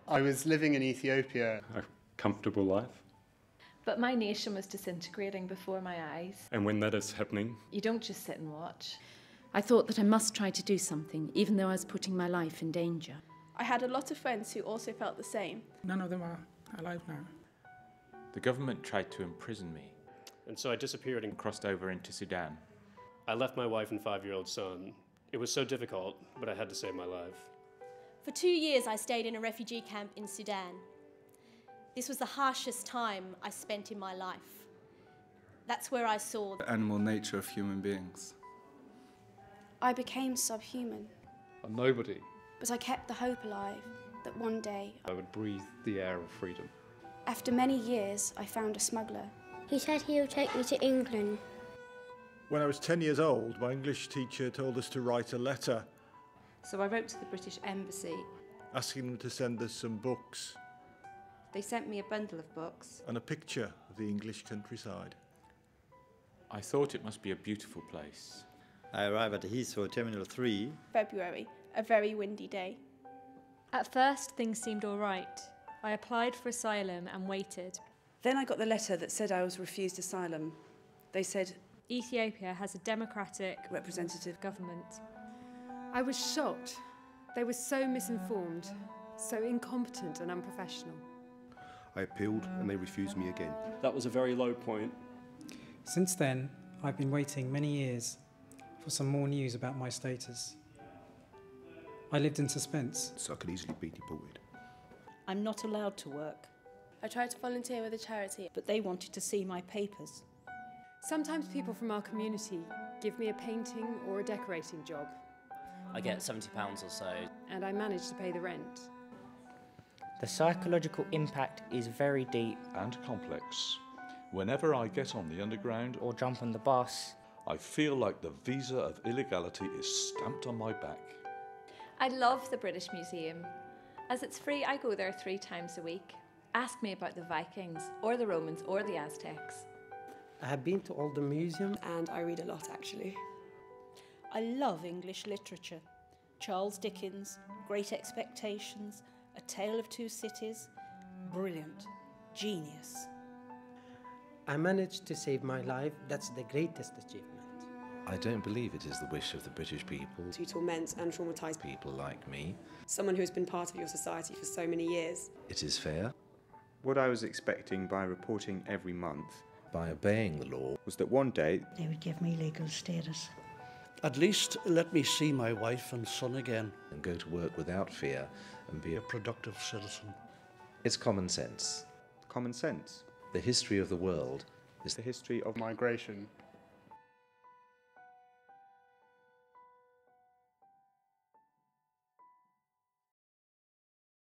I was living in Ethiopia. A comfortable life. But my nation was disintegrating before my eyes. And when that is happening, You don't just sit and watch. I thought that I must try to do something, even though I was putting my life in danger. I had a lot of friends who also felt the same. None of them are alive now. The government tried to imprison me. And so I disappeared and Crossed over into Sudan. I left my wife and 5-year-old son. It was so difficult, but I had to save my life. For 2 years I stayed in a refugee camp in Sudan. This was the harshest time I spent in my life. That's where I saw The animal nature of human beings. I became subhuman, A nobody. but I kept the hope alive that one day, I would breathe the air of freedom. after many years, I found a smuggler. He said he would take me to England. When I was 10 years old, my English teacher told us to write a letter So I wrote to the British Embassy. asking them to send us some books They sent me a bundle of books. and a picture of the English countryside. I thought it must be a beautiful place. I arrived at Heathrow Terminal 3. February, a very windy day. At first, things seemed all right. I applied for asylum and waited. Then I got the letter that said I was refused asylum. They said Ethiopia has a democratic representative government. I was shocked. They were so misinformed, so incompetent and unprofessional. I appealed and they refused me again. That was a very low point. Since then, I've been waiting many years for some more news about my status. I lived in suspense. So I could easily be deported. I'm not allowed to work, I tried to volunteer with a charity. but they wanted to see my papers. Sometimes people from our community give me a painting or a decorating job, I get £70 or so. and I manage to pay the rent. The psychological impact is very deep. And complex. Whenever I get on the underground or jump on the bus, I feel like the visa of illegality is stamped on my back. I love the British Museum. As it's free, I go there 3 times a week. Ask me about the Vikings, or the Romans, or the Aztecs. I have been to all the museums. And I read a lot, actually. I love English literature. Charles Dickens, Great Expectations, A Tale of Two Cities. Brilliant. Genius. I managed to save my life. That's the greatest achievement. I don't believe it is the wish of the British people to torment and traumatise people like me. someone who has been part of your society for so many years. It is fair. What I was expecting by reporting every month, by obeying the law, was that one day They would give me legal status. At least let me see my wife and son again. and go to work without fear and be A productive citizen. It's common sense. common sense, The history of the world is The history of migration.